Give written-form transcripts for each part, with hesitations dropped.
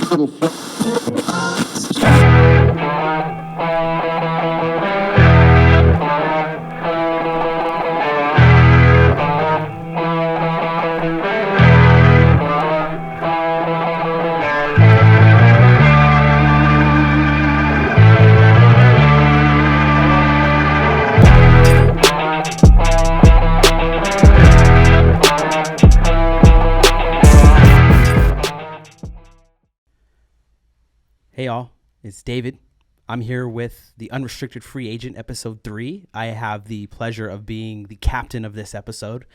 Hey y'all, it's David. I'm here with the Unrestricted Free Agent episode 3. I have the pleasure of being the captain of this episode.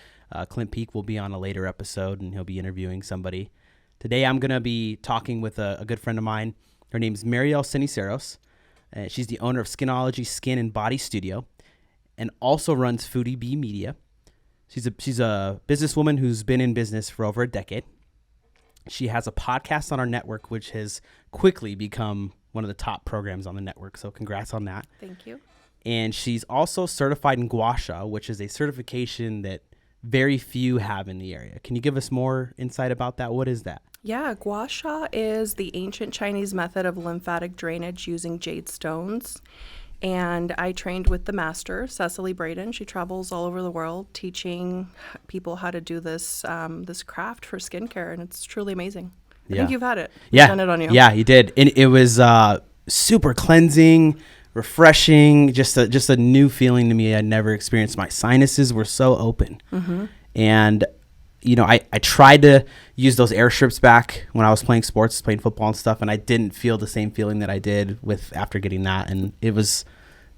Clint Peak will be on a later episode and he'll be interviewing somebody. Today I'm going to be talking with a good friend of mine. Her name's Marielle Ceniceros. She's the owner of Skinology Skin and Body Studio and also runs Foodie Bee Media. She's a businesswoman who's been in business for over a decade. She has a podcast on our network, which has quickly become one of the top programs on the network. So congrats on that. Thank you. And she's also certified in Gua Sha, which is a certification that very few have in the area. Can you give us more insight about that? What is that? Yeah, Gua Sha is the ancient Chinese method of lymphatic drainage using jade stones. And I trained with the master, Cecily Braden. She travels all over the world teaching people how to do this this craft for skincare, and it's truly amazing. I think you've had it. Yeah. I've done it on you. Yeah, you did. And it was super cleansing, refreshing, just a new feeling to me I'd never experienced. My sinuses were so open. Mm-hmm. And, you know, I tried to use those airstrips back when I was playing sports, playing football and stuff, and I didn't feel the same feeling that I did with after getting that. And it was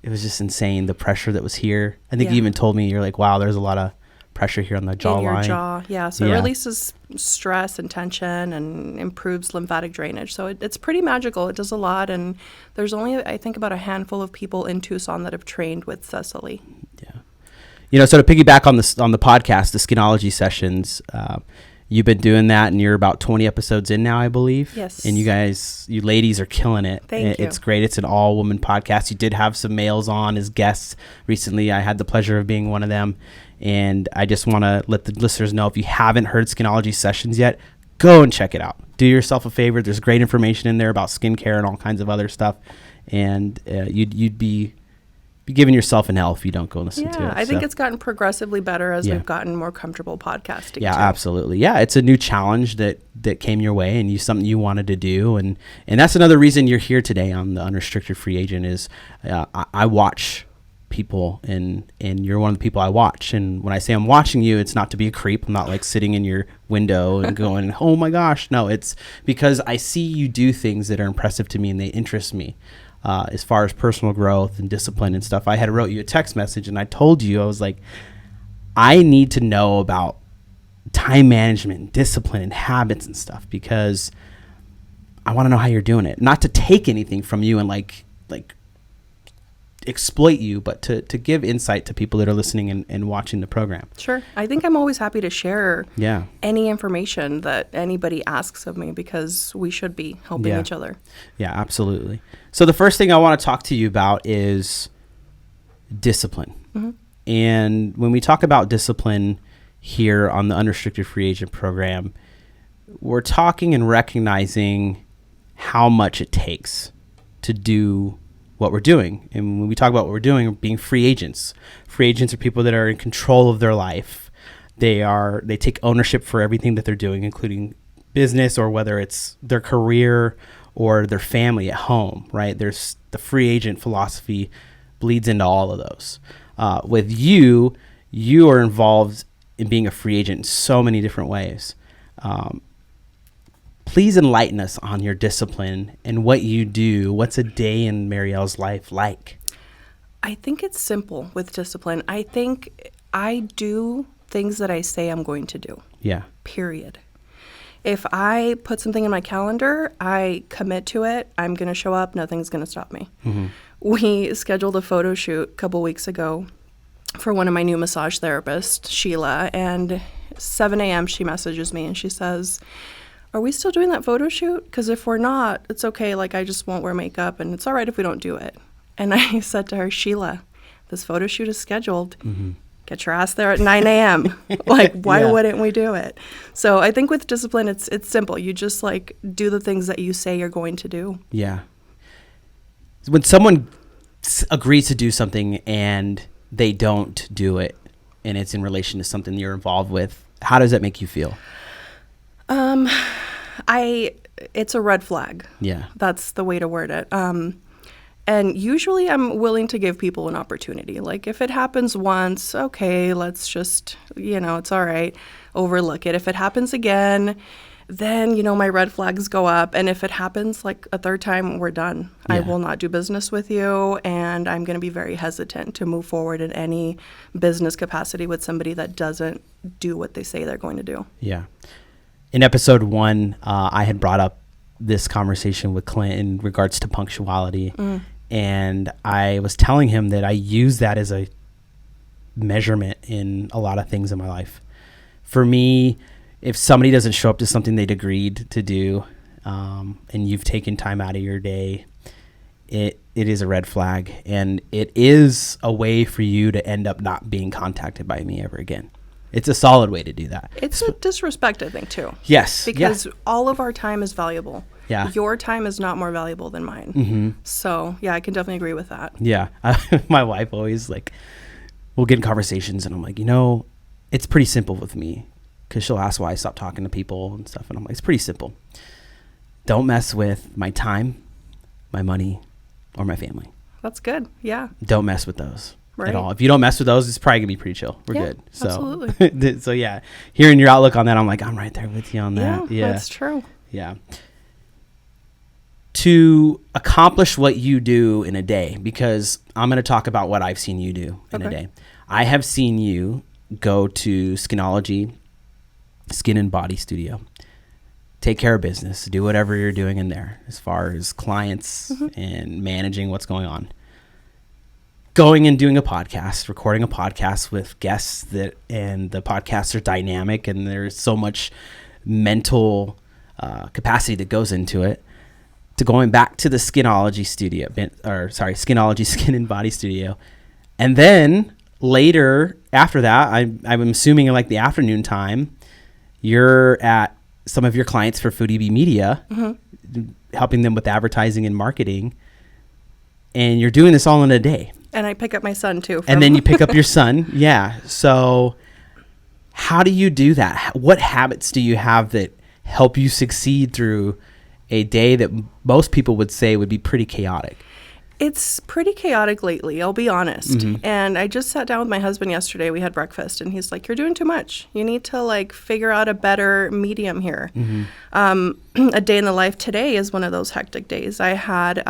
just insane, the pressure that was here. I think you even told me, you're like, wow, there's a lot of pressure here on the jawline. In your jaw, yeah. So it releases stress and tension and improves lymphatic drainage. So it's pretty magical. It does a lot. And there's only, I think, about a handful of people in Tucson that have trained with Cecily. Yeah. You know, so to piggyback on the podcast, the Skinology Sessions, you've been doing that, and you're about 20 episodes in now, I believe. Yes. And you ladies are killing it. Thank you. It's great. It's an all-woman podcast. You did have some males on as guests recently. I had the pleasure of being one of them. And I just want to let the listeners know, if you haven't heard Skinology Sessions yet, go and check it out. Do yourself a favor. There's great information in there about skincare and all kinds of other stuff. And you'd be giving yourself an L if you don't go listen to it. I think it's gotten progressively better as we've gotten more comfortable podcasting. Yeah, absolutely. Yeah, it's a new challenge that came your way, and something you wanted to do, and that's another reason you're here today on the Unrestricted Free Agent. Is I watch people, and you're one of the people I watch. And when I say I'm watching you, it's not to be a creep. I'm not like sitting in your window and going, oh my gosh. No, it's because I see you do things that are impressive to me and they interest me. As far as personal growth and discipline and stuff. I had wrote you a text message and I told you, I was like, I need to know about time management and discipline and habits and stuff, because I want to know how you're doing it. Not to take anything from you and like exploit you, but to give insight to people that are listening and watching the program. Sure. I think I'm always happy to share any information that anybody asks of me, because we should be helping each other. Yeah, absolutely. So the first thing I want to talk to you about is discipline. Mm-hmm. And when we talk about discipline here on the Unrestricted Free Agent program, we're talking and recognizing how much it takes to do what we're doing. And when we talk about what we're doing, we're being free agents. Free agents are people that are in control of their life. They take ownership for everything that they're doing, including business, or whether it's their career or their family at home, right? There's the free agent philosophy bleeds into all of those. With you are involved in being a free agent in so many different ways. Please enlighten us on your discipline and what you do. What's a day in Marielle's life like? I think it's simple with discipline. I think I do things that I say I'm going to do. Yeah. Period. If I put something in my calendar, I commit to it. I'm going to show up. Nothing's going to stop me. Mm-hmm. We scheduled a photo shoot a couple weeks ago for one of my new massage therapists, Sheila, and 7 a.m. she messages me and she says, are we still doing that photo shoot? Because if we're not, it's okay. Like, I just won't wear makeup, and it's all right if we don't do it. And I said to her, Sheila, this photo shoot is scheduled. Mm-hmm. get your ass there at 9 a.m. Like, why Yeah. wouldn't we do it? So I think with discipline, it's simple. You just like do the things that you say you're going to do. Yeah. When someone agrees to do something and they don't do it, and it's in relation to something you're involved with, how does that make you feel? It's a red flag. Yeah. That's the way to word it. And usually I'm willing to give people an opportunity. Like if it happens once, okay, let's just, it's all right, overlook it. If it happens again, then, my red flags go up. And if it happens like a third time, we're done. Yeah. I will not do business with you. And I'm going to be very hesitant to move forward in any business capacity with somebody that doesn't do what they say they're going to do. Yeah. In episode 1, I had brought up this conversation with Clint in regards to punctuality. And I was telling him that I use that as a measurement in a lot of things in my life. For me, if somebody doesn't show up to something they'd agreed to do, and you've taken time out of your day, it is a red flag. And it is a way for you to end up not being contacted by me ever again. It's a solid way to do that. It's a disrespect, I think, too. Yes. Because all of our time is valuable. Yeah. Your time is not more valuable than mine. Mm-hmm. So, yeah, I can definitely agree with that. Yeah. My wife always we'll get in conversations and I'm like, it's pretty simple with me, because she'll ask why I stopped talking to people and stuff. And I'm like, it's pretty simple. Don't mess with my time, my money, or my family. That's good. Yeah. Don't mess with those right. at all. If you don't mess with those, it's probably gonna be pretty chill. We're Yeah, good. So, absolutely. So yeah, hearing your outlook on that, I'm like, I'm right there with you on that. Yeah, that's true. Yeah. To accomplish what you do in a day, because I'm going to talk about what I've seen you do in a day. I have seen you go to Skinology, Skin and Body Studio, take care of business, do whatever you're doing in there as far as clients and managing what's going on. Going and doing a podcast, recording a podcast with guests and the podcasts are dynamic and there's so much mental capacity that goes into it. To going back to the Skinology Skin and Body Studio. And then later after that, I'm assuming in the afternoon time, you're at some of your clients for Food EB Media, helping them with advertising and marketing. And you're doing this all in a day. And I pick up my son too. And then you pick up your son. Yeah. So how do you do that? What habits do you have that help you succeed through a day that most people would say would be pretty chaotic? It's pretty chaotic lately, I'll be honest. And I just sat down with my husband yesterday. We had breakfast and he's like, you're doing too much. You need to figure out a better medium here. A day in the life today is one of those hectic days. I had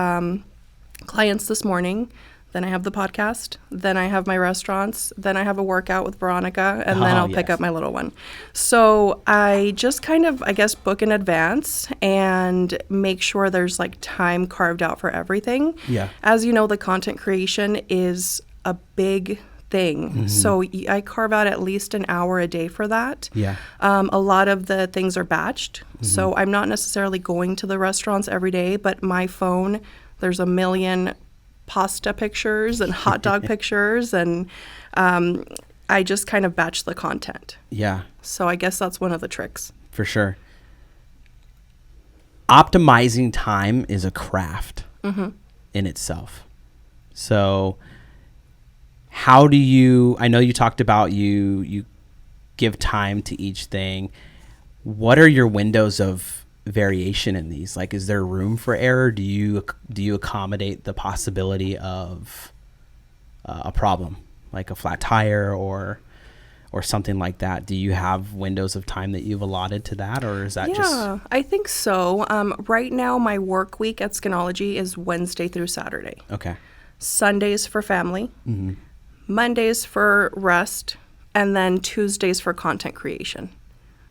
clients this morning. Then I have the podcast. Then I have my restaurants. Then I have a workout with Veronica. And then I'll pick up my little one. So I just kind of, book in advance and make sure there's time carved out for everything. Yeah. As you know, the content creation is a big thing. So I carve out at least an hour a day for that. Yeah. A lot of the things are batched. So I'm not necessarily going to the restaurants every day, but my phone, there's a million pasta pictures and hot dog pictures, and I just kind of batch the content. Yeah. So I guess that's one of the tricks. For sure. Optimizing time is a craft in itself. So how do you, I know you talked about you give time to each thing. What are your windows of variation in these? Is there room for error? Do you accommodate the possibility of a problem, like a flat tire or something like that? Do you have windows of time that you've allotted to that, or is that Yeah, I think so. Right now, my work week at Skinology is Wednesday through Saturday. Okay. Sundays for family, Mondays for rest, and then Tuesdays for content creation.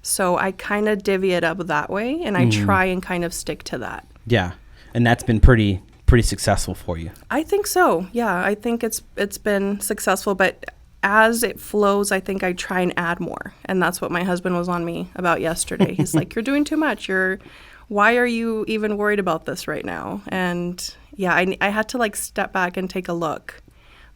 So I kind of divvy it up that way, and I try and kind of stick to that. Yeah, and that's been pretty successful for you. I think so. Yeah, I think it's been successful, but as it flows, I think I try and add more, and that's what my husband was on me about yesterday. He's like, "You're doing too much. Why are you even worried about this right now?" And yeah, I had to step back and take a look.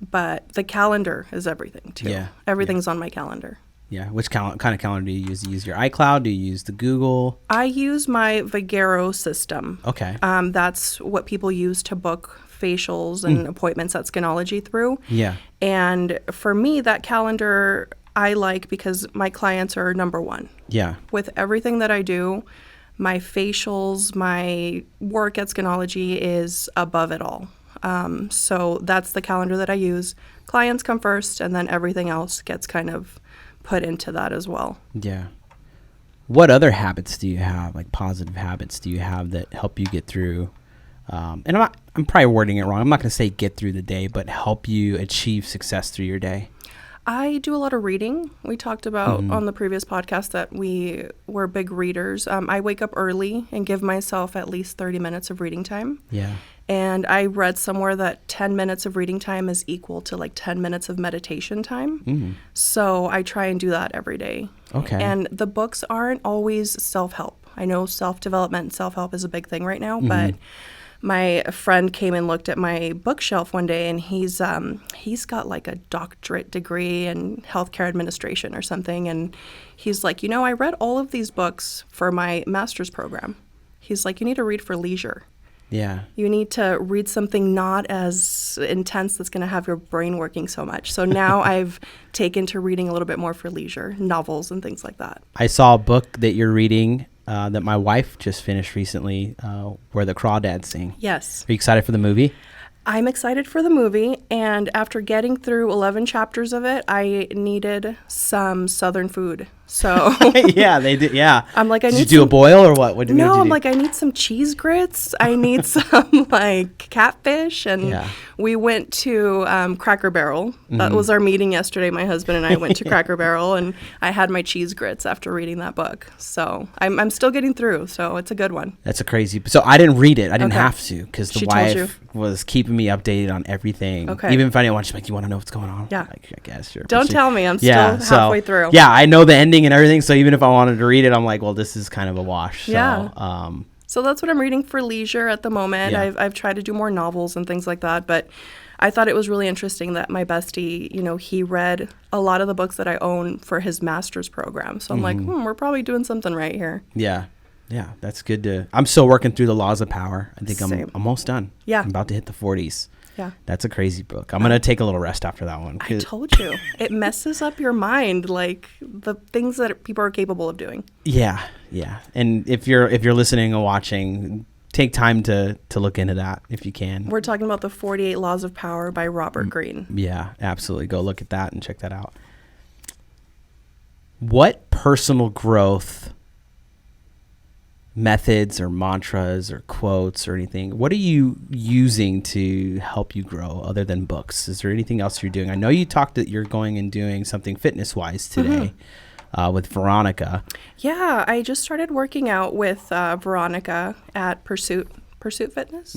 But the calendar is everything too. Yeah. Everything's on my calendar. Yeah. Which kind of calendar do you use? Do you use your iCloud? Do you use the Google? I use my Vigero system. Okay. That's what people use to book facials and appointments at Skinology through. Yeah. And for me, that calendar I like because my clients are number one. Yeah. With everything that I do, my facials, my work at Skinology is above it all. So that's the calendar that I use. Clients come first, and then everything else gets kind of put into that as well. Yeah. What other habits do you have, like positive habits do you have that help you get through? And I'm probably wording it wrong. I'm not going to say get through the day, but help you achieve success through your day. I do a lot of reading. We talked about on the previous podcast that we were big readers. I wake up early and give myself at least 30 minutes of reading time. Yeah. And I read somewhere that 10 minutes of reading time is equal to like 10 minutes of meditation time. So I try and do that every day. Okay. And the books aren't always self-help. I know self-development and self-help is a big thing right now, but my friend came and looked at my bookshelf one day, and he's got like a doctorate degree in healthcare administration or something. And he's like, I read all of these books for my master's program. He's like, you need to read for leisure. Yeah. You need to read something not as intense that's going to have your brain working so much. So now I've taken to reading a little bit more for leisure, novels and things like that. I saw a book that you're reading that my wife just finished recently, Where the Crawdads Sing. Yes. Are you excited for the movie? I'm excited for the movie, and after getting through 11 chapters of it, I needed some Southern food. So yeah, they did. Yeah. I'm like, did you do a boil or what? What did you do? I'm like, I need some cheese grits. I need some like catfish. And we went to Cracker Barrel. That was our meeting yesterday. My husband and I went to Cracker Barrel, and I had my cheese grits after reading that book. So I'm still getting through. So it's a good one. That's a crazy. So I didn't read it. I didn't have to because the wife was keeping me updated on everything. Okay. Even if I didn't watch, she's like, you want to know what's going on? Yeah. Like, I guess. Sure. Don't tell me. I'm still halfway through. Yeah, I know the ending and everything. So even if I wanted to read it, I'm like, well, this is kind of a wash. So, yeah. So that's what I'm reading for leisure at the moment. Yeah. I've tried to do more novels and things like that, but I thought it was really interesting that my bestie, he read a lot of the books that I own for his master's program. So I'm like, we're probably doing something right here. Yeah. Yeah, that's good I'm still working through The Laws of Power. I think I'm almost done. Yeah. I'm about to hit the 40s. Yeah. That's a crazy book. I'm going to take a little rest after that one. I told you. It messes up your mind, like the things that people are capable of doing. Yeah. Yeah. And if you're listening or watching, take time to look into that if you can. We're talking about the 48 Laws of Power by Robert Greene. Yeah, absolutely. Go look at that and check that out. What personal growth methods or mantras or quotes or anything, what are you using to help you grow other than books? Is there anything else you're doing? I know you talked that you're going and doing something fitness-wise today with Veronica. Yeah, I just started working out with Veronica at Pursuit Fitness.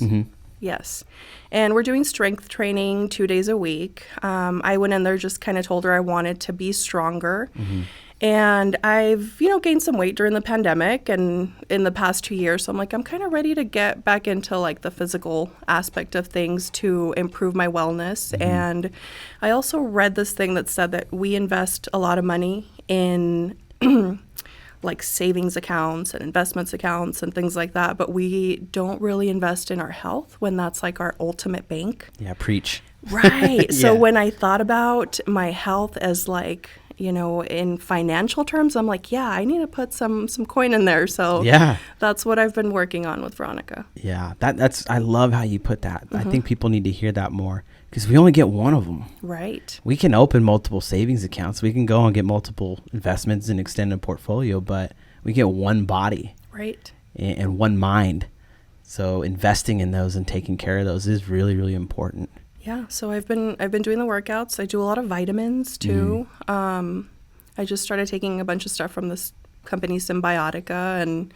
Yes. And we're doing strength training 2 days a week. I went in there, just kind of told her I wanted to be stronger. And I've, gained some weight during the pandemic and in the past 2 years. So I'm like, I'm kind of ready to get back into like the physical aspect of things to improve my wellness. And I also read this thing that said that we invest a lot of money in like savings accounts and investments accounts and things like that. But we don't really invest in our health when that's like our ultimate bank. Yeah, preach. Right. So when I thought about my health as like, in financial terms, I'm like, yeah, I need to put some coin in there. So that's what I've been working on with Veronica. Yeah, that's I love how you put that. I think people need to hear that more because we only get one of them. Right. We can open multiple savings accounts. We can go and get multiple investments and extend a portfolio, but we get one body. Right. And one mind. So investing in those and taking care of those is really, really important. Yeah, so I've been doing the workouts. I do a lot of vitamins too. I just started taking a bunch of stuff from this company Symbiotica, and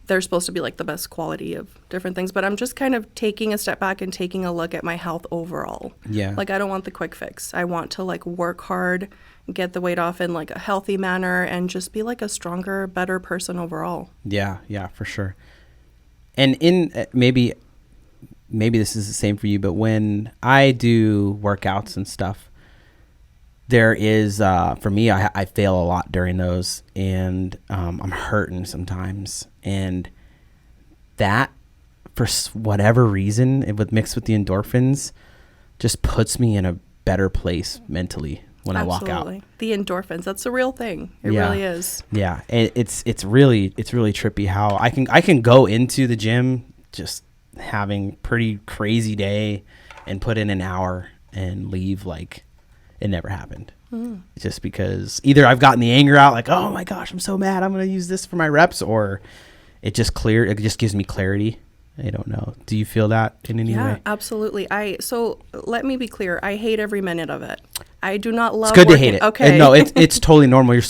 they're supposed to be like the best quality of different things. But I'm just kind of taking a step back and taking a look at my health overall. Yeah. Like I don't want the quick fix. I want to like work hard, get the weight off in like a healthy manner, and just be like a stronger, better person overall. Yeah, for sure. And in maybe maybe this is the same for you, but when I do workouts and stuff, there is, for me, I fail a lot during those, and I'm hurting sometimes. And that, for whatever reason, it would mix with the endorphins, just puts me in a better place mentally when I walk out. The endorphins, that's a real thing. It really is. Yeah. It's really trippy how I can go into the gym just having pretty crazy day and put in an hour and leave like it never happened. Just because either I've gotten the anger out, like, oh my gosh, I'm so mad, I'm going to use this for my reps, or it just gives me clarity. I don't know. Do you feel that in any way? Yeah, absolutely. So let me be clear. I hate every minute of it. I do not love It's good working. to hate it. Okay. And no, it's totally normal. You're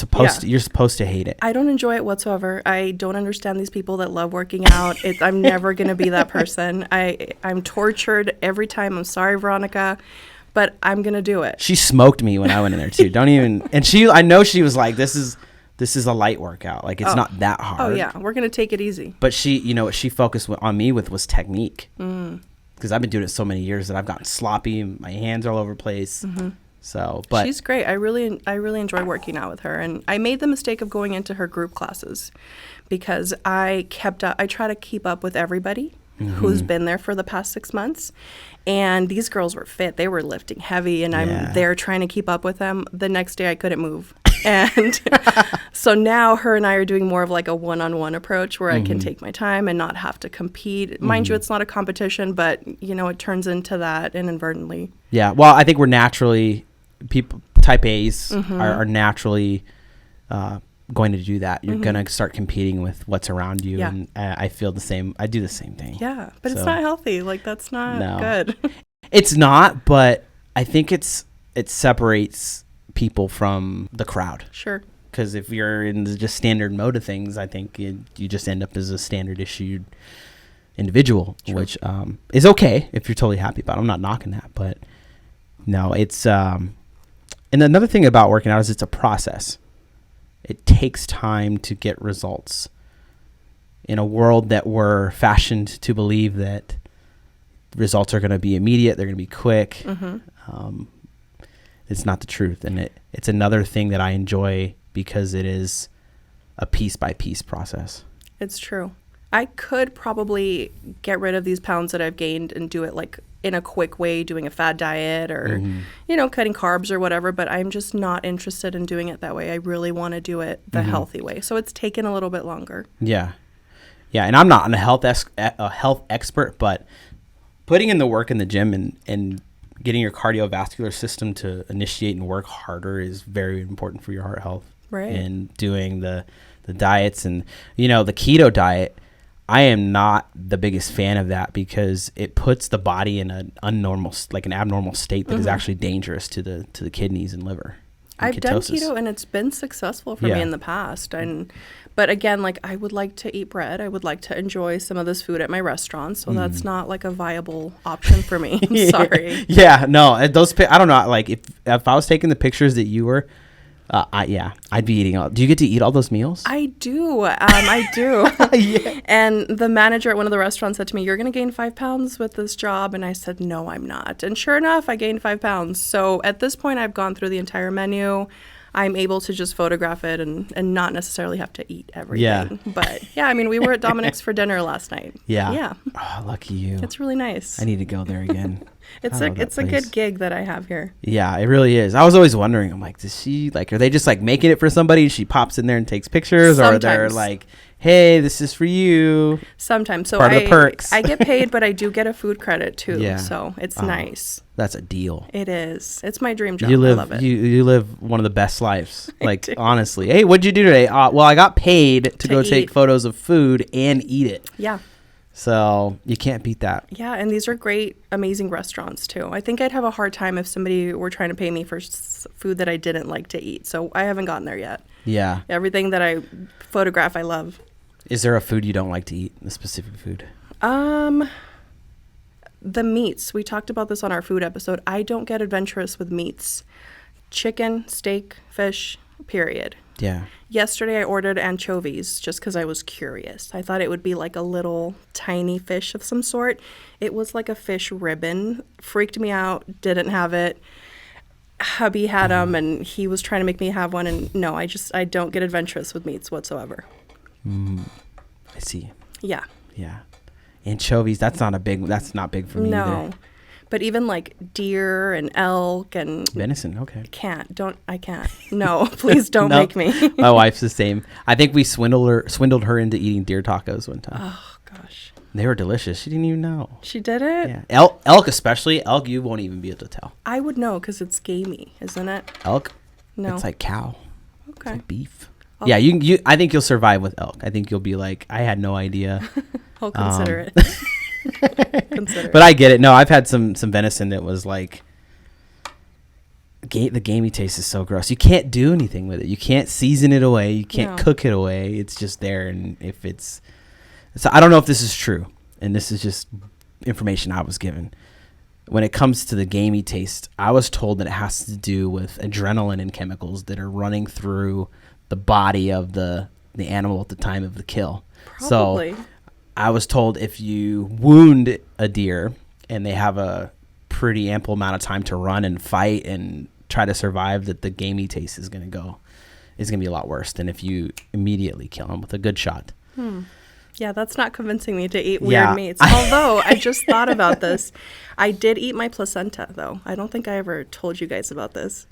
supposed to hate it. I don't enjoy it whatsoever. I don't understand these people that love working out. I'm never going to be that person. I'm tortured every time. I'm sorry, Veronica, but I'm going to do it. She smoked me when I went in there too. I know she was like, this is a light workout. Like, it's not that hard. Oh yeah. We're going to take it easy. But what she focused on me with was technique. Because I've been doing it so many years that I've gotten sloppy. My hands are all over the place. So, but she's great. I really enjoy working out with her. And I made the mistake of going into her group classes because I try to keep up with everybody who's been there for the past 6 months. And these girls were fit. They were lifting heavy, and I'm there trying to keep up with them. The next day I couldn't move. And so now her and I are doing more of like a one-on-one approach where I can take my time and not have to compete. Mind you, it's not a competition, but it turns into that inadvertently. Yeah. Well, I think we're naturally, people type A's are naturally going to do that. You're going to start competing with what's around you. Yeah. And I feel the same. I do the same thing. Yeah. But it's not healthy. Like, that's not good. It's not, but I think it separates people from the crowd. Sure. Because if you're in the just standard mode of things, I think you just end up as a standard issued individual, which is okay if you're totally happy about it. I'm not knocking that, but no, it's and another thing about working out is it's a process. It takes time to get results in a world that we're fashioned to believe that results are going to be immediate, they're going to be quick. It's not the truth, and it's another thing that I enjoy because it is a piece by piece process. It's true. I could probably get rid of these pounds that I've gained and do it like in a quick way, doing a fad diet or, cutting carbs or whatever, but I'm just not interested in doing it that way. I really want to do it the healthy way. So it's taken a little bit longer. Yeah. Yeah. And I'm not a health expert, but putting in the work in the gym and getting your cardiovascular system to initiate and work harder is very important for your heart health. Right. And doing the diets and, the keto diet, I am not the biggest fan of that because it puts the body in an abnormal state that is actually dangerous to the kidneys and liver. And I've done keto and it's been successful for me in the past. But again, like, I would like to eat bread. I would like to enjoy some of this food at my restaurant. So that's not like a viable option for me. I'm sorry. Yeah, no, I don't know. Like, if I was taking the pictures that you were, I'd be eating do you get to eat all those meals? I do. I do. Yeah. And the manager at one of the restaurants said to me, "You're going to gain 5 pounds with this job." And I said, "No, I'm not." And sure enough, I gained 5 pounds. So at this point, I've gone through the entire menu. I'm able to just photograph it and not necessarily have to eat everything. Yeah. But yeah, I mean, we were at Dominic's for dinner last night. Yeah. Yeah. Oh, lucky you. It's really nice. I need to go there again. It's a good gig that I have here. Yeah, it really is. I was always wondering, I'm like, does she, like, are they just like making it for somebody and she pops in there and takes pictures? Sometimes. Or they're like, hey, this is for you. Sometimes. So part of the perks. I get paid, but I do get a food credit too. Yeah. So it's nice. That's a deal. It is. It's my dream job. I love it. You live one of the best lives. Like, honestly. Hey, what'd you do today? Well, I got paid to go take photos of food and eat it. Yeah. So you can't beat that. Yeah, and these are great, amazing restaurants too. I think I'd have a hard time if somebody were trying to pay me for food that I didn't like to eat. So I haven't gotten there yet. Yeah. Everything that I photograph, I love. Is there a food you don't like to eat, a specific food? The meats. We talked about this on our food episode. I don't get adventurous with meats. Chicken, steak, fish, period. Yeah. Yesterday I ordered anchovies just because I was curious. I thought it would be like a little tiny fish of some sort. It was like a fish ribbon. Freaked me out. Didn't have it. Hubby had them, and he was trying to make me have one. And no, I don't get adventurous with meats whatsoever. I see. Yeah. Yeah. Anchovies, that's not big for me either. But even like deer and elk and Venison, okay. I can't. No, please don't make me. My wife's the same. I think we swindled her into eating deer tacos one time. Oh gosh. They were delicious. She didn't even know. She did it? Yeah. Elk especially. Elk, you won't even be able to tell. I would know because it's gamey, isn't it? Elk? No. It's like cow. Okay. It's like beef. Yeah, you. I think you'll survive with elk. I think you'll be like, I had no idea. I'll consider it. But I get it. No, I've had some venison that was like, the gamey taste is so gross. You can't do anything with it. You can't season it away. You can't cook it away. It's just there. And if so I don't know if this is true. And this is just information I was given. When it comes to the gamey taste, I was told that it has to do with adrenaline and chemicals that are running through the body of the animal at the time of the kill. Probably. So I was told if you wound a deer and they have a pretty ample amount of time to run and fight and try to survive, that the gamey taste is going to be a lot worse than if you immediately kill them with a good shot. Yeah, that's not convincing me to eat weird meats. Although I just thought about this. I did eat my placenta, though. I don't think I ever told you guys about this.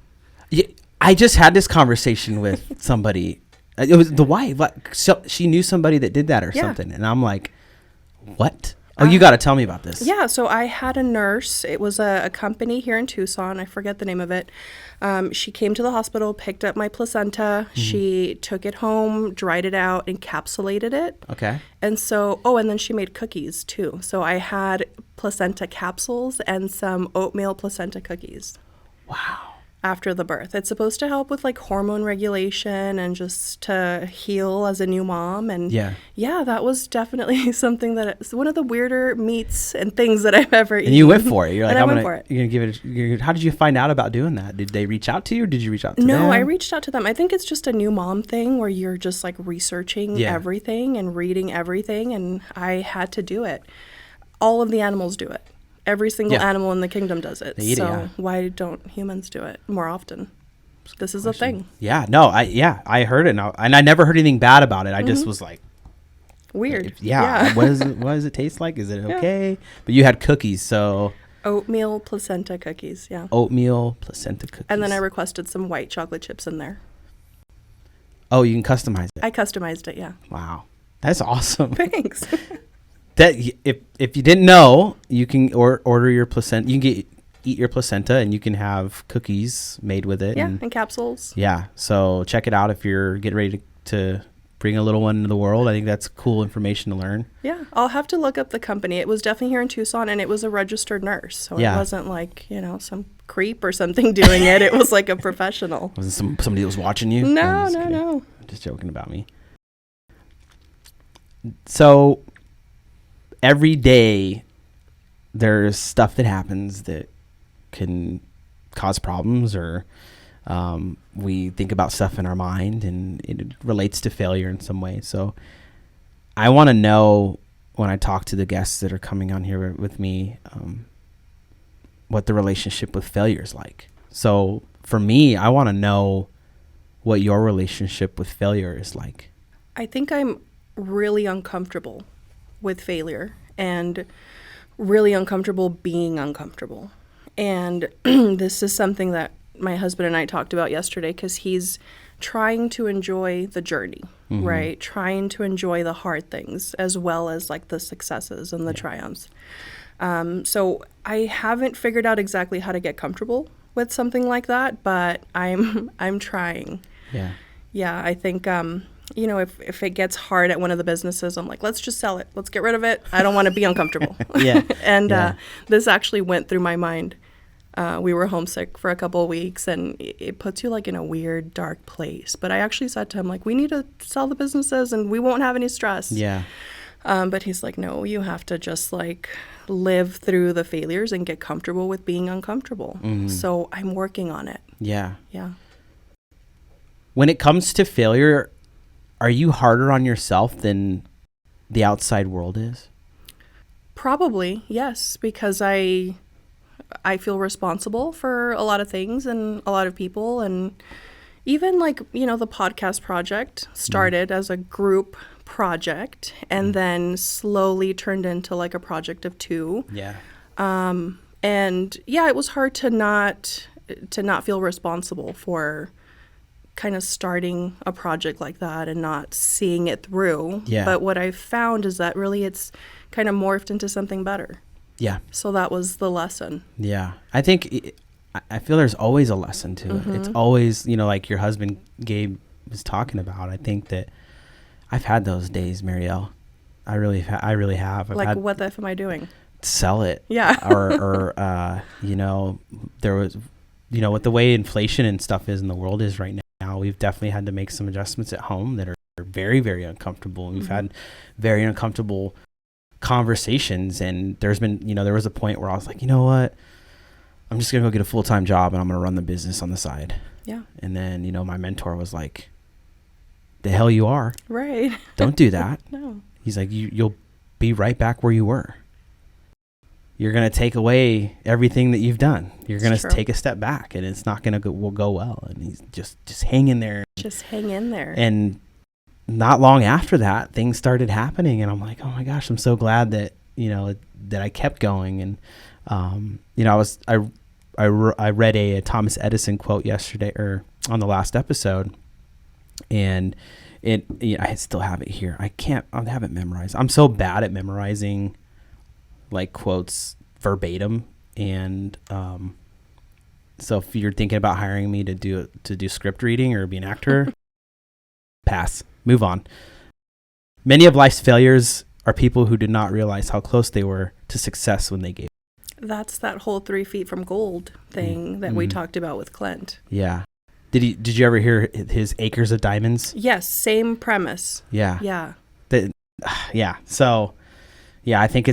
Yeah, I just had this conversation with somebody. It was the wife. So she knew somebody that did that or something. And I'm like, what? Oh, you got to tell me about this. Yeah, so I had a nurse. It was a company here in Tucson. I forget the name of it. She came to the hospital, picked up my placenta. She took it home, dried it out, encapsulated it. Okay. And so, and then she made cookies too. So I had placenta capsules and some oatmeal placenta cookies. Wow. After the birth. It's supposed to help with like hormone regulation and just to heal as a new mom. And yeah, that was definitely something it's one of the weirder meats and things that I've ever eaten. And you went for it. You're like, I went for it. You're going to give it. How did you find out about doing that? Did they reach out to you or did you reach out to them? No, I reached out to them. I think it's just a new mom thing where you're just like researching everything and reading everything. And I had to do it. All of the animals do it. Every single animal in the kingdom does it. Why don't humans do it more often? This is a thing. Yeah, no, I heard it now, and I never heard anything bad about it. I just was like, weird. What does it taste like? Is it okay? But you had cookies, so oatmeal placenta cookies. Yeah. Oatmeal placenta cookies. And then I requested some white chocolate chips in there. Oh, you can customize it. I customized it. Yeah. Wow, that's awesome. Thanks. That if you didn't know, you can order your placenta. You can eat your placenta, and you can have cookies made with it. Yeah, and capsules. Yeah, so check it out if you're getting ready to bring a little one into the world. I think that's cool information to learn. Yeah, I'll have to look up the company. It was definitely here in Tucson, and it was a registered nurse, so it wasn't like some creep or something doing it. It was like a professional. Wasn't somebody that was watching you? No. I'm just joking about me. So every day there's stuff that happens that can cause problems, or we think about stuff in our mind and it relates to failure in some way. So I want to know, when I talk to the guests that are coming on here with me, what the relationship with failure is like. So for me, I want to know what your relationship with failure is like. I think I'm really uncomfortable with failure and really uncomfortable being uncomfortable. And this is something that my husband and I talked about yesterday, because he's trying to enjoy the journey, right? Trying to enjoy the hard things as well as like the successes and the triumphs. So I haven't figured out exactly how to get comfortable with something like that, but I'm trying. Yeah, I think if it gets hard at one of the businesses, I'm like, let's just sell it. Let's get rid of it. I don't want to be uncomfortable. And this actually went through my mind. We were homesick for a couple of weeks, and it puts you like in a weird, dark place. But I actually said to him, like, we need to sell the businesses and we won't have any stress. But he's like, no, you have to just like live through the failures and get comfortable with being uncomfortable. So I'm working on it. When it comes to failure, are you harder on yourself than the outside world is? Probably, yes, because I feel responsible for a lot of things and a lot of people, and even like, the podcast project started as a group project and then slowly turned into like a project of two. Yeah. And yeah, it was hard to not feel responsible for kind of starting a project like that and not seeing it through. Yeah. But what I've found is that really it's kind of morphed into something better. Yeah. So that was the lesson. Yeah. I feel there's always a lesson to it. It's always, like your husband Gabe was talking about. I think that I've had those days, Marielle. I really have. Like, what the F am I doing? Sell it. Yeah. or there was, with the way inflation and stuff is in the world is right now, we've definitely had to make some adjustments at home that are very, very uncomfortable. And we've had very uncomfortable conversations. And there's been, there was a point where I was like, you know what? I'm just going to go get a full-time job and I'm going to run the business on the side. Yeah. And then, my mentor was like, the hell you are. Right. Don't do that. No. He's like, you'll be right back where you were. You're going to take away everything that you've done. You're going to take a step back and it's not going to go well. And he's just hang in there. Just hang in there. And not long after that, things started happening. And I'm like, oh my gosh, I'm so glad that, that I kept going. And, I read a Thomas Edison quote yesterday or on the last episode, and I still have it here. I have it memorized. I'm so bad at memorizing like quotes verbatim. And, so if you're thinking about hiring me to do script reading or be an actor, pass, move on. Many of life's failures are people who did not realize how close they were to success when they gave. That's that whole 3 feet from gold thing that we talked about with Clint. Yeah. Did you ever hear his Acres of Diamonds? Yes. Same premise. Yeah. Yeah. Yeah. So, yeah, I think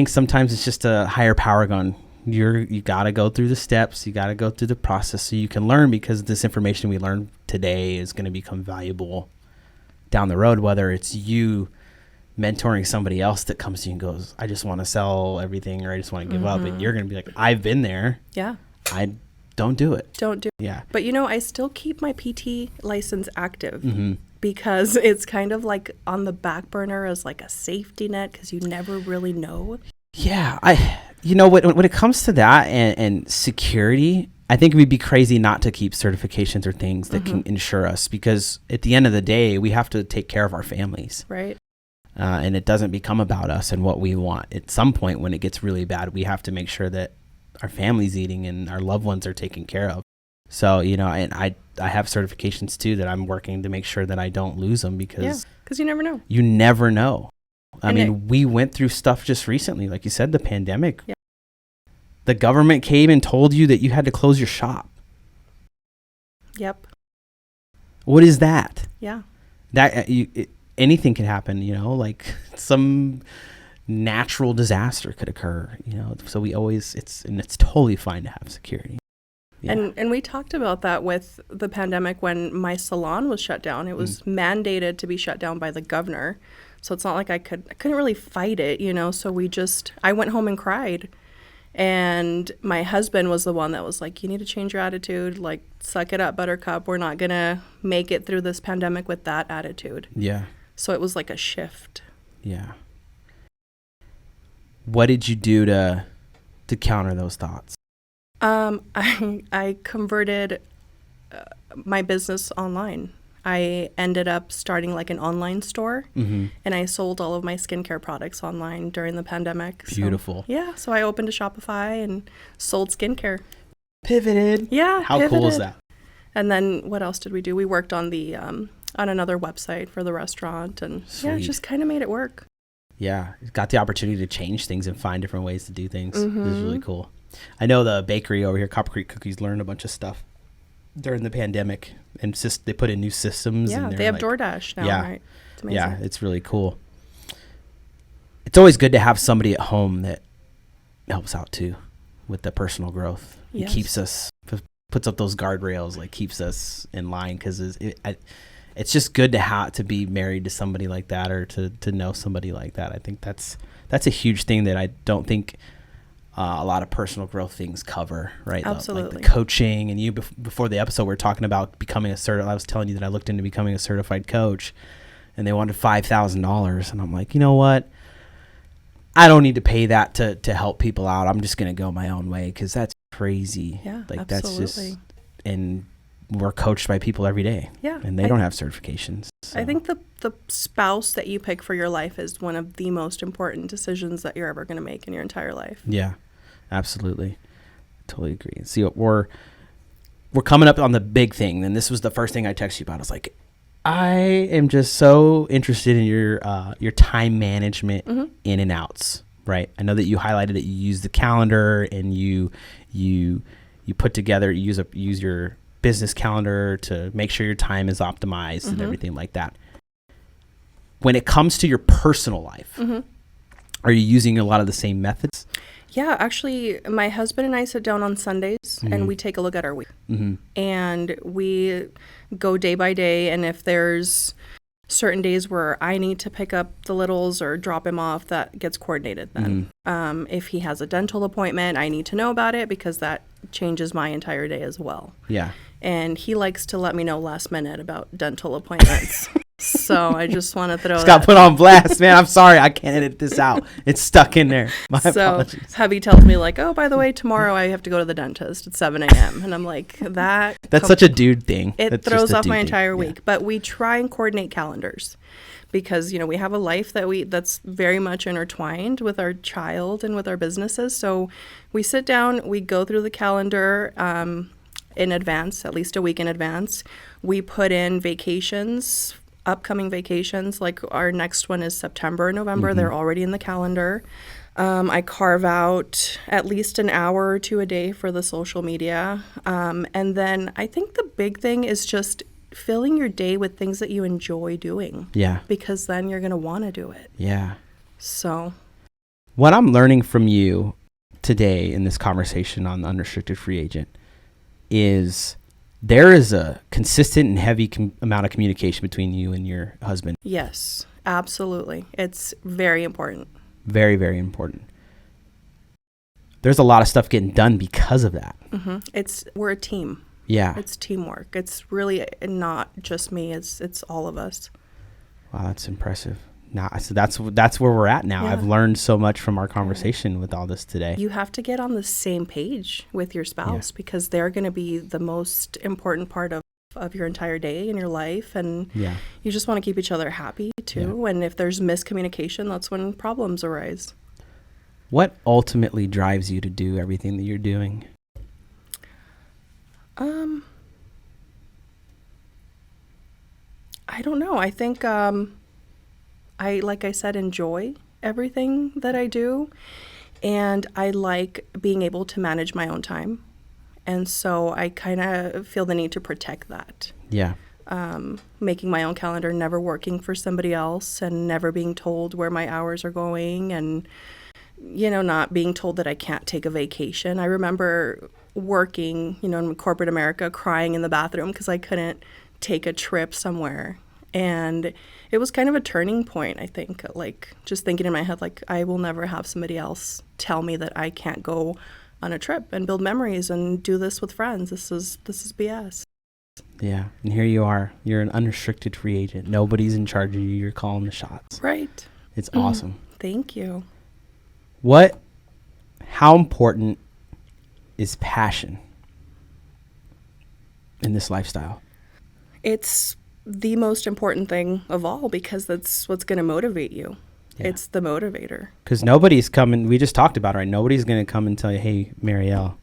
sometimes it's just a higher power going. You got to go through the steps. You got to go through the process so you can learn, because this information we learned today is going to become valuable down the road, whether it's you mentoring somebody else that comes to you and goes, I just want to sell everything, or I just want to give up. And you're going to be like, I've been there. Yeah. I don't do it. Yeah. But I still keep my PT license active because it's kind of like on the back burner as like a safety net, because you never really know. Yeah. When it comes to that and security, I think we'd be crazy not to keep certifications or things that can insure us, because at the end of the day, we have to take care of our families. Right. And it doesn't become about us and what we want. At some point when it gets really bad, we have to make sure that our family's eating and our loved ones are taken care of. So, and I have certifications too that I'm working to make sure that I don't lose them, because you never know. You never know. I mean, we went through stuff just recently, like you said, the pandemic. Yeah. The government came and told you that you had to close your shop. Yep. What is that? Yeah. Anything can happen, like some natural disaster could occur, so we always, it's totally fine to have security. Yeah. And we talked about that with the pandemic when my salon was shut down. It was mandated to be shut down by the governor. So it's not like I couldn't really fight it, so I went home and cried. And my husband was the one that was like, you need to change your attitude, like, suck it up, buttercup. We're not going to make it through this pandemic with that attitude. Yeah. So it was like a shift. Yeah. What did you do to counter those thoughts? I converted my business online. I ended up starting like an online store, and I sold all of my skincare products online during the pandemic. Beautiful. So I opened a Shopify and sold skincare. Pivoted. Yeah. How cool is that? And then what else did we do? We worked on the on another website for the restaurant, and it just kind of made it work. Yeah, got the opportunity to change things and find different ways to do things. It was really cool. I know the bakery over here, Copper Creek Cookies, learned a bunch of stuff during the pandemic, and they put in new systems. Yeah, and they have DoorDash now, right? It's amazing. Yeah, it's really cool. It's always good to have somebody at home that helps out too with the personal growth. Yes. It keeps us puts up those guardrails, like keeps us in line, because it's just good to be married to somebody like that, or to know somebody like that. I think that's a huge thing that I don't think a lot of personal growth things cover, right? Absolutely. Like the coaching, and you before the episode, we were talking about becoming I was telling you that I looked into becoming a certified coach, and they wanted $5,000, and I'm like, you know what? I don't need to pay that to help people out. I'm just going to go my own way, because that's crazy. Yeah, like absolutely. That's just, and we're coached by people every day. Yeah. And they don't have certifications. So. I think the spouse that you pick for your life is one of the most important decisions that you're ever going to make in your entire life. Yeah, absolutely. Totally agree. See, we're coming up on the big thing. And this was the first thing I texted you about. I was like, I am just so interested in your time management in and outs, right? I know that you highlighted that you use the calendar, and you put together, use your business calendar to make sure your time is optimized and everything like that. When it comes to your personal life, are you using a lot of the same methods? Yeah, actually, my husband and I sit down on Sundays and we take a look at our week. And we go day by day. And if there's certain days where I need to pick up the littles or drop him off, that gets coordinated then. If he has a dental appointment, I need to know about it, because that changes my entire day as well. Yeah. And he likes to let me know last minute about dental appointments. So I just want to throw It's that. got put on blast, man. I'm sorry. I can't edit this out. It's stuck in there. My apologies. Hubby tells me, like, oh, by the way, tomorrow I have to go to the dentist at 7 a.m. And I'm like, that's such a dude thing. It throws off my entire week. Yeah. But we try and coordinate calendars, because, we have a life that's very much intertwined with our child and with our businesses. So we sit down, we go through the calendar in advance, at least a week in advance. We put in vacations, upcoming vacations. Like our next one is September and November. They're already in the calendar. I carve out at least an hour or two a day for the social media. And then I think the big thing is just filling your day with things that you enjoy doing. Yeah. Because then you're going to want to do it. Yeah. So what I'm learning from you today in this conversation on the Unrestricted Free Agent is there is a consistent and heavy amount of communication between you and your husband. Yes, absolutely. It's very important. Very, very important. There's a lot of stuff getting done because of that. We're a team. Yeah. It's teamwork. It's really not just me. It's all of us. Wow, that's impressive. So that's where we're at now. Yeah. I've learned so much from our conversation with all this today. You have to get on the same page with your spouse, because they're going to be the most important part of your entire day and your life. And you just want to keep each other happy too. Yeah. And if there's miscommunication, that's when problems arise. What ultimately drives you to do everything that you're doing? I don't know. I think like I said, enjoy everything that I do. And I like being able to manage my own time. And so I kind of feel the need to protect that. Yeah. Making my own calendar, never working for somebody else, and never being told where my hours are going, and, not being told that I can't take a vacation. I remember working, in corporate America, crying in the bathroom because I couldn't take a trip somewhere. And it was kind of a turning point, I think, like just thinking in my head, like, I will never have somebody else tell me that I can't go on a trip and build memories and do this with friends. This is BS. Yeah. And here you are. You're an unrestricted free agent. Nobody's in charge of you. You're calling the shots. Right. It's awesome. Thank you. How important is passion in this lifestyle? It's the most important thing of all, because that's what's going to motivate you. Yeah. It's the motivator. Because nobody's coming. We just talked about it, right? Nobody's going to come and tell you, hey, Marielle,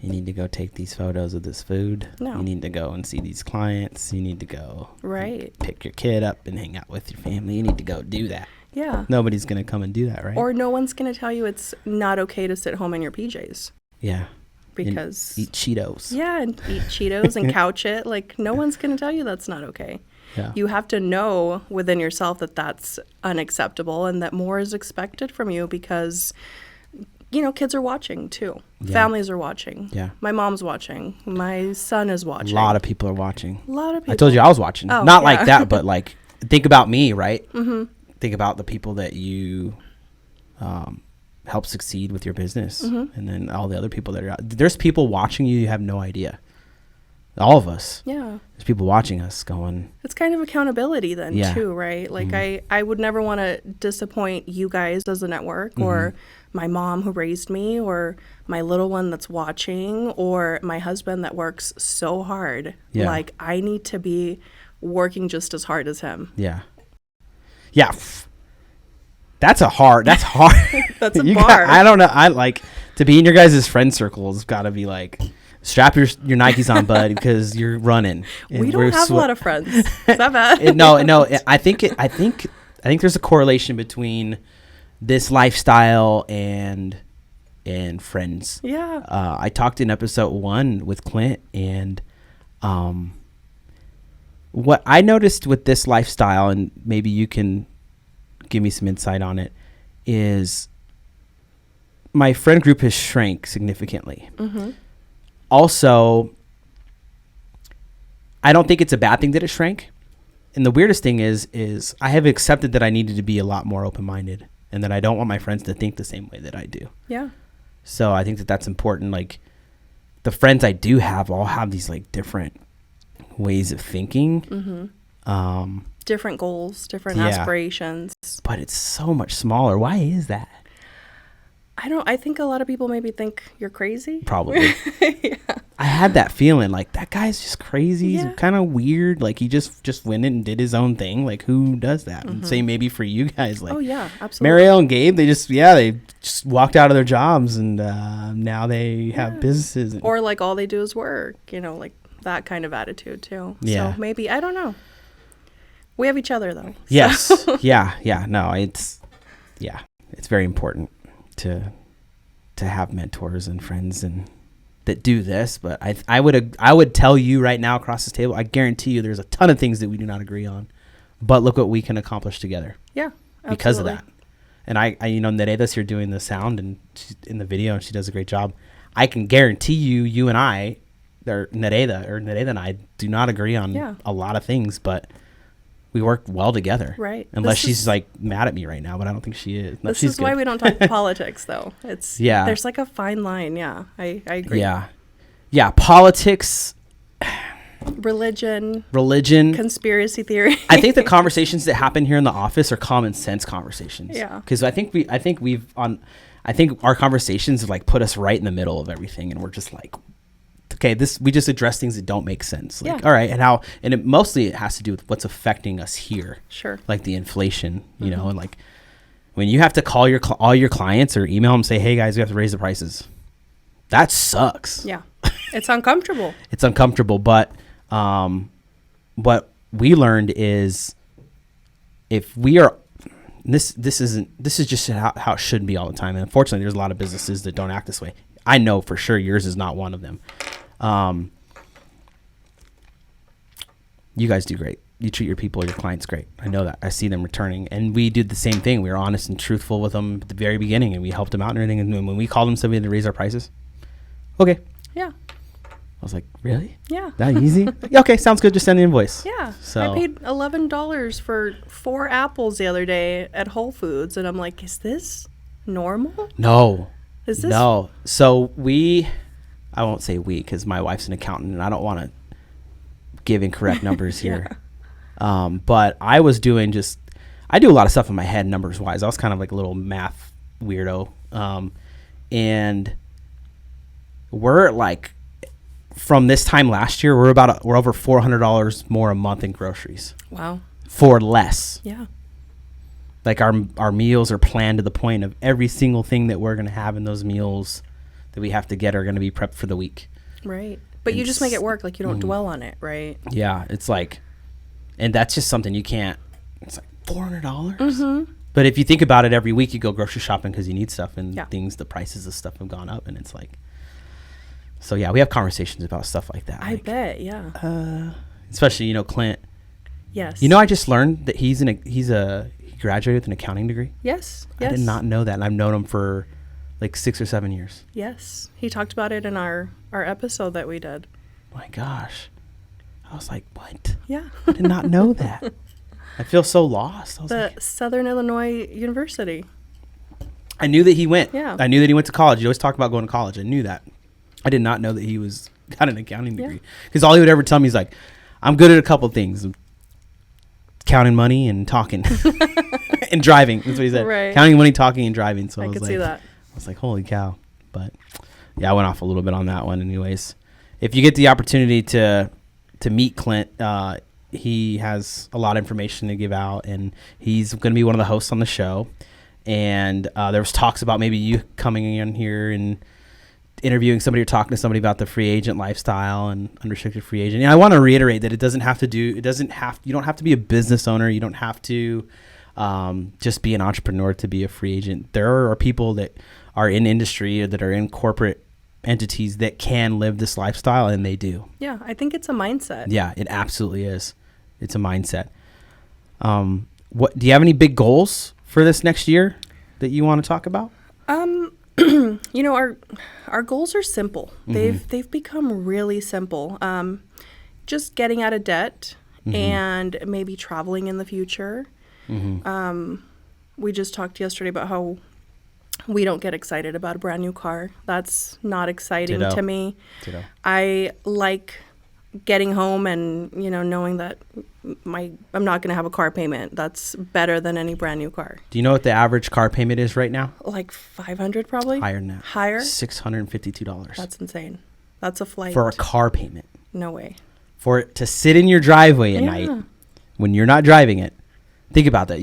you need to go take these photos of this food. No. You need to go and see these clients. You need to go pick your kid up and hang out with your family. You need to go do that. Yeah. Nobody's going to come and do that, right? Or no one's going to tell you it's not okay to sit home in your PJs. Yeah. Because and eat Cheetos. Yeah, and eat Cheetos and couch it. Like, no one's going to tell you that's not okay. Yeah. You have to know within yourself that that's unacceptable and that more is expected from you, because, kids are watching too. Yeah. Families are watching. Yeah. My mom's watching. My son is watching. A lot of people are watching. A lot of people. I told you I was watching. Oh, Not yeah. like that, but like, think about me, right? Mm-hmm. Think about the people that you help succeed with your business. Mm-hmm. And then all the other people that are out. There's people watching you have no idea. All of us. Yeah. There's people watching us going. It's kind of accountability then too, right? Like I would never want to disappoint you guys as a network or my mom who raised me or my little one that's watching or my husband that works so hard. Yeah. Like I need to be working just as hard as him. Yeah. Yeah. That's hard. That's That's a bar. I don't know. I like to be in your guys' friend circle has got to be like, strap your Nikes on, bud, because you're running. We don't have a lot of friends. Is that bad? No. I think there's a correlation between this lifestyle and friends. Yeah. I talked in episode 1 with Clint, and what I noticed with this lifestyle, and maybe you can give me some insight on it, is my friend group has shrank significantly. Mm-hmm. Also, I don't think it's a bad thing that it shrank. And the weirdest thing is I have accepted that I needed to be a lot more open-minded and that I don't want my friends to think the same way that I do. Yeah. So I think that that's important. Like, the friends I do have all have these like different ways of thinking. Mm-hmm. Different goals, different aspirations. But it's so much smaller. Why is that? I think a lot of people maybe think you're crazy. Probably. Yeah. I had that feeling like that guy's just crazy. Yeah. He's kind of weird. Like he just went in and did his own thing. Like who does that? And same maybe for you guys. Like, oh yeah, absolutely. Marielle and Gabe, they just walked out of their jobs and now they have businesses. Or like all they do is work, like that kind of attitude too. Yeah. So maybe, I don't know. We have each other though. Yes. So. Yeah. No, it's very important to have mentors and friends and that do this. But I would tell you right now across this table, I guarantee you there's a ton of things that we do not agree on, but look what we can accomplish together. Yeah, absolutely. Because of that. And I Nereida's here doing the sound and she's in the video and she does a great job. I can guarantee you and I, or Nereida and I do not agree on a lot of things, but we work well together. Right. Unless she's like mad at me right now, but I don't think she is. No, this is why we don't talk politics though. It's there's like a fine line. Yeah. I agree. Yeah. Yeah. Politics. Religion. Conspiracy theory. I think the conversations that happen here in the office are common sense conversations. Yeah. Because I think our conversations have like put us right in the middle of everything, and we're just like, okay, we just address things that don't make sense. Like, all right, and it mostly has to do with what's affecting us here. Sure. Like the inflation, you know, and like when you have to call all your clients or email them and say, hey guys, we have to raise the prices. That sucks. Yeah. It's uncomfortable. It's uncomfortable, but what we learned is if we are this is just how it should be all the time. And unfortunately, there's a lot of businesses that don't act this way. I know for sure yours is not one of them. You guys do great. You treat your people, your clients great. I know that. I see them returning. And we did the same thing. We were honest and truthful with them at the very beginning, and we helped them out and everything. And when we called them, said we had to raise our prices. Okay. Yeah. I was like, really? Yeah. That easy? Yeah, okay, sounds good. Just send the invoice. Yeah. So I paid $11 for 4 apples the other day at Whole Foods, and I'm like, is this normal? No. Is this? No. So I won't say we because my wife's an accountant and I don't want to give incorrect numbers here. But I was doing I do a lot of stuff in my head numbers wise. I was kind of like a little math weirdo. And we're like, from this time last year, we're over $400 more a month in groceries. Wow. For less. Yeah. Like our meals are planned to the point of every single thing that we're going to have in those meals that we have to get are going to be prepped for the week. Right. But you just make it work. Like you don't dwell on it, right? Yeah. It's like, and that's just something you can't, it's like $400. Mm-hmm. But if you think about it, every week you go grocery shopping because you need stuff and the prices of stuff have gone up and it's like, so yeah, we have conversations about stuff like that. I bet. Yeah. Especially, Clint. Yes. I just learned that he graduated with an accounting degree. Yes. I did not know that. And I've known him for like 6 or 7 years. Yes. He talked about it in our episode that we did. My gosh. I was like, what? Yeah. I did not know that. I feel so lost. I was The like, Southern Illinois University. I knew that he went. Yeah. I knew that he went to college. You always talk about going to college. I knew that. I did not know that he got an accounting degree. Because all he would ever tell me is like, I'm good at a couple things. Counting money and talking. And driving. That's what he said. Right. Counting money, talking, and driving. So I could see that. I was like, holy cow. But yeah, I went off a little bit on that one anyways. If you get the opportunity to meet Clint, he has a lot of information to give out, and he's going to be one of the hosts on the show. And there was talks about maybe you coming in here and interviewing somebody or talking to somebody about the free agent lifestyle and unrestricted free agent. And I want to reiterate that you don't have to be a business owner. You don't have to just be an entrepreneur to be a free agent. There are people that are in industry or that are in corporate entities that can live this lifestyle, and they do. Yeah, I think it's a mindset. Yeah, it absolutely is. It's a mindset. What do you have any big goals for this next year that you want to talk about? You know, our goals are simple. They've become really simple. Just getting out of debt and maybe traveling in the future. We just talked yesterday about how we don't get excited about a brand new car. That's not exciting to me. Ditto. I like getting home and, you know, knowing that I'm not going to have a car payment. That's better than any brand new car. Do you know what the average car payment is right now? Like $500 probably? Higher than that. Higher? $652. That's insane. That's a flight. For a car payment. No way. For it to sit in your driveway at night when you're not driving it. Think about that.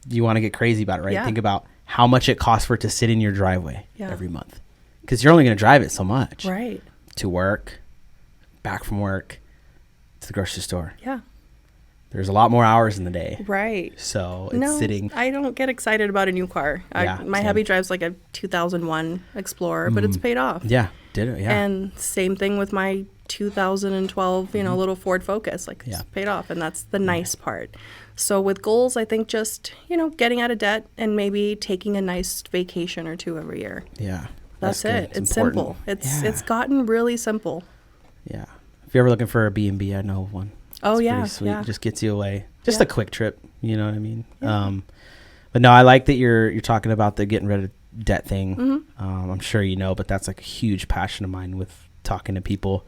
You want to get crazy about it, right? Yeah. Think about how much it costs for it to sit in your driveway every month. Because you're only going to drive it so much. Right. To work, back from work, to the grocery store. Yeah. There's a lot more hours in the day. Right. So it's sitting. I don't get excited about a new car. My hubby drives like a 2001 Explorer, but it's paid off. Yeah. Did it? Yeah. And same thing with my 2012, little Ford Focus. Like, it's paid off, and that's the nice part. So with goals, I think just, getting out of debt and maybe taking a nice vacation or two every year. Yeah. That's it. It's simple. It's gotten really simple. Yeah. If you're ever looking for a B&B, I know of one. Oh, it's yeah. pretty sweet. Yeah. Just gets you away. Just a quick trip. You know what I mean? Yeah. But no, I like that you're talking about the getting rid of debt thing. I'm sure you know, but that's like a huge passion of mine with talking to people.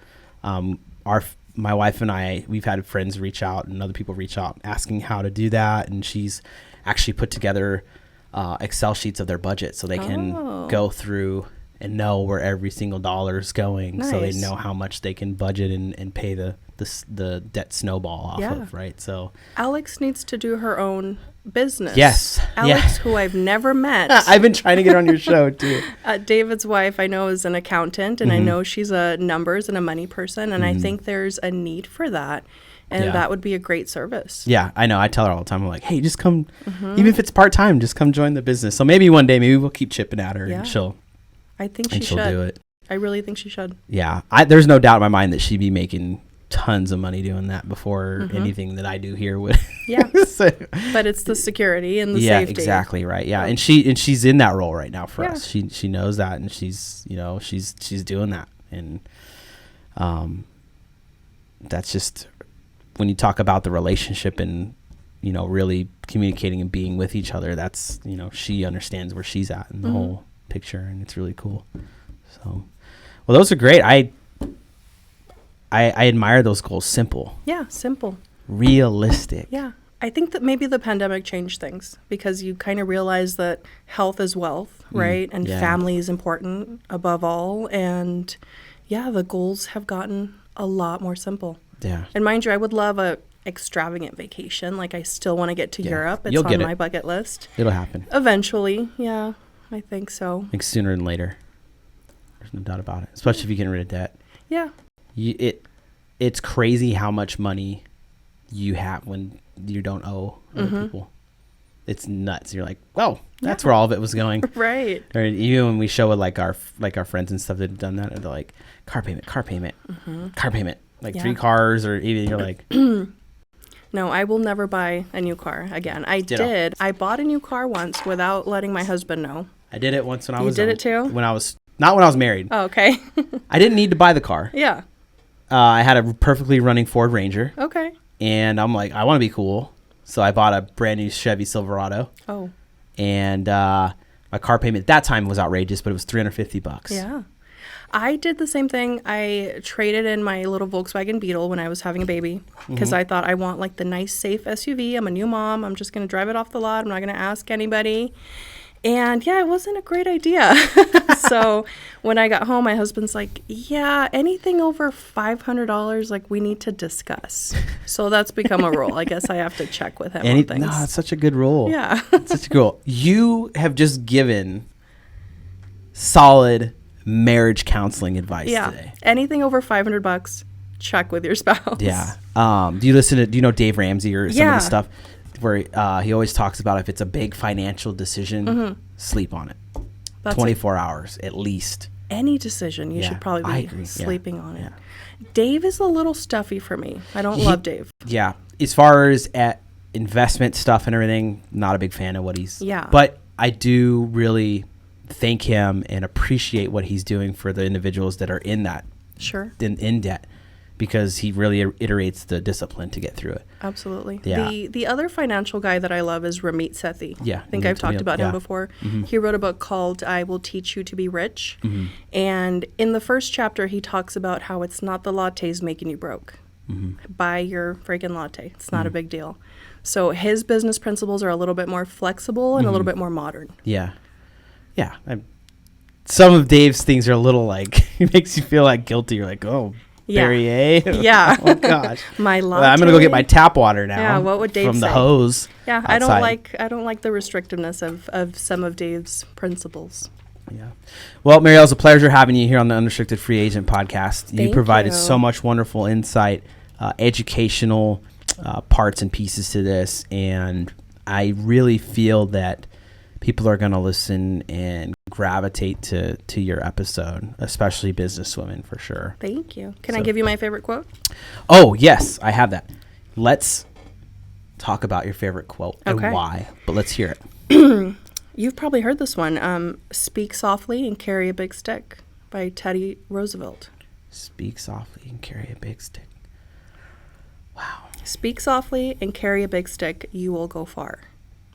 My wife and I, we've had friends reach out and other people reach out asking how to do that. And she's actually put together Excel sheets of their budget so they can go through and know where every single dollar is going. Nice. So they know how much they can budget and pay the debt snowball off of, right? So Alex needs to do her own business. Yes. Alex, who I've never met. I've been trying to get on your show too. David's wife, I know, is an accountant, and I know she's a numbers and a money person, and I think there's a need for that, and that would be a great service. Yeah, I know. I tell her all the time, I'm like, hey, just come, even if it's part-time, just come join the business. So maybe one day, maybe we'll keep chipping at her and she'll do it. I really think she should. Yeah. There's no doubt in my mind that she'd be making tons of money doing that before anything that I do here would. Yeah. So, but it's the security and the safety. Yeah, exactly right. Yeah. And she's in that role right now for us. She knows that, and she's doing that. And that's just when you talk about the relationship and really communicating and being with each other, that's she understands where she's at in the whole picture, and it's really cool. So well, those are great. I admire those goals. Simple. Yeah, simple. Realistic. Yeah. I think that maybe the pandemic changed things because you kind of realize that health is wealth, right? And family is important above all. And the goals have gotten a lot more simple. Yeah. And mind you, I would love a extravagant vacation. Like, I still want to get to Europe. It's on my bucket list. It'll happen. Eventually. Yeah, I think so. I think sooner than later. There's no doubt about it. Especially if you get rid of debt. Yeah. It's crazy how much money you have when you don't owe other people. It's nuts. You're like, well, that's where all of it was going. Right. Or even when we show it like our friends and stuff that have done that, and they're like, car payment, car payment, like 3 cars, or even you're like, no, I will never buy a new car again. I bought a new car once without letting my husband know. I did it once when I You was did it too? Not when I was married. Oh, okay. I didn't need to buy the car. Yeah. I had a perfectly running Ford Ranger. Okay. And I'm like, I want to be cool. So I bought a brand new Chevy Silverado. Oh. And my car payment at that time was outrageous, but it was $350. Yeah. I did the same thing. I traded in my little Volkswagen Beetle when I was having a baby because I thought I want like the nice, safe SUV. I'm a new mom. I'm just going to drive it off the lot. I'm not going to ask anybody. And yeah, it wasn't a great idea. So when I got home, my husband's like, yeah, anything over $500, like we need to discuss. So that's become a rule. I guess I have to check with him on things. No, it's such a good rule. Yeah. It's such a good rule. You have just given solid marriage counseling advice today. Anything over $500, check with your spouse. Yeah. Do you know Dave Ramsey or some of the stuff where he always talks about if it's a big financial decision, sleep on it. That's 24 hours at least. Any decision, you should probably be sleeping on it. Yeah. Dave is a little stuffy for me. I don't love Dave. Yeah. As far as at investment stuff and everything, not a big fan of what he's. Yeah. But I do really thank him and appreciate what he's doing for the individuals that are in that. Sure. In debt. Because he really iterates the discipline to get through it. Absolutely. Yeah. The other financial guy that I love is Ramit Sethi. Yeah. I think I've talked about him before. Mm-hmm. He wrote a book called I Will Teach You to Be Rich. Mm-hmm. And in the first chapter, he talks about how it's not the lattes making you broke. Mm-hmm. Buy your freaking latte. It's not a big deal. So his business principles are a little bit more flexible and a little bit more modern. Yeah. Yeah. Some of Dave's things are a little like, it makes you feel like guilty. You're like, oh, Perrier. Yeah. Oh gosh. My latte. Well, I'm gonna go get my tap water now. Yeah. What would Dave from say? the hose? Yeah. Outside. I don't like the restrictiveness of some of Dave's principles. Yeah. Well, Marielle, it's a pleasure having you here on the Unrestricted Free Agent podcast. You Thank provided you. so much wonderful insight, educational parts and pieces to this, and I really feel that people are going to listen and gravitate to your episode, especially businesswomen for sure. Thank you. Can I give you my favorite quote? Oh, yes, I have that. Let's talk about your favorite quote and why, but let's hear it. You've probably heard this one. Speak softly and carry a big stick by Teddy Roosevelt. Speak softly and carry a big stick. Wow. Speak softly and carry a big stick. You will go far.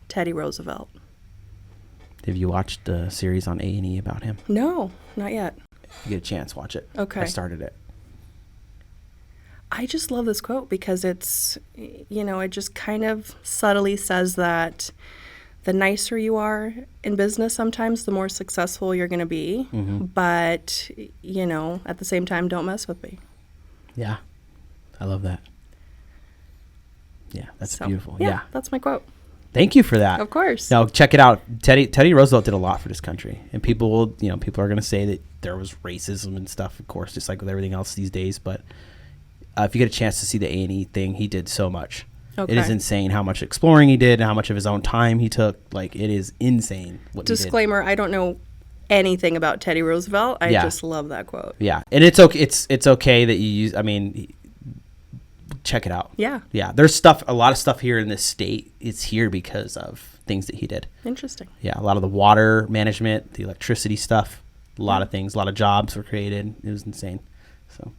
Teddy Roosevelt. Have you watched the series on A&E about him? No, not yet. If you get a chance, watch it. Okay. I started it. I just love this quote because it's, it just kind of subtly says that the nicer you are in business sometimes, the more successful you're going to be. Mm-hmm. But, at the same time, don't mess with me. Yeah. I love that. Yeah, that's beautiful. Yeah. That's my quote. Thank you for that. Of course. Now, check it out. Teddy Roosevelt did a lot for this country. And people will, people are going to say that there was racism and stuff, of course, just like with everything else these days. But if you get a chance to see the A&E thing, he did so much. Okay. It is insane how much exploring he did and how much of his own time he took. Like, it is insane what Disclaimer, he did. I don't know anything about Teddy Roosevelt. I just love that quote. Yeah. And it's okay. It's okay that you use, check it out. Yeah. Yeah. There's a lot of stuff here in this state. It's here because of things that he did. Interesting. Yeah. A lot of the water management, the electricity stuff, a lot of things, a lot of jobs were created. It was insane. So, all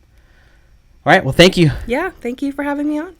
right. Well, thank you. Yeah. Thank you for having me on.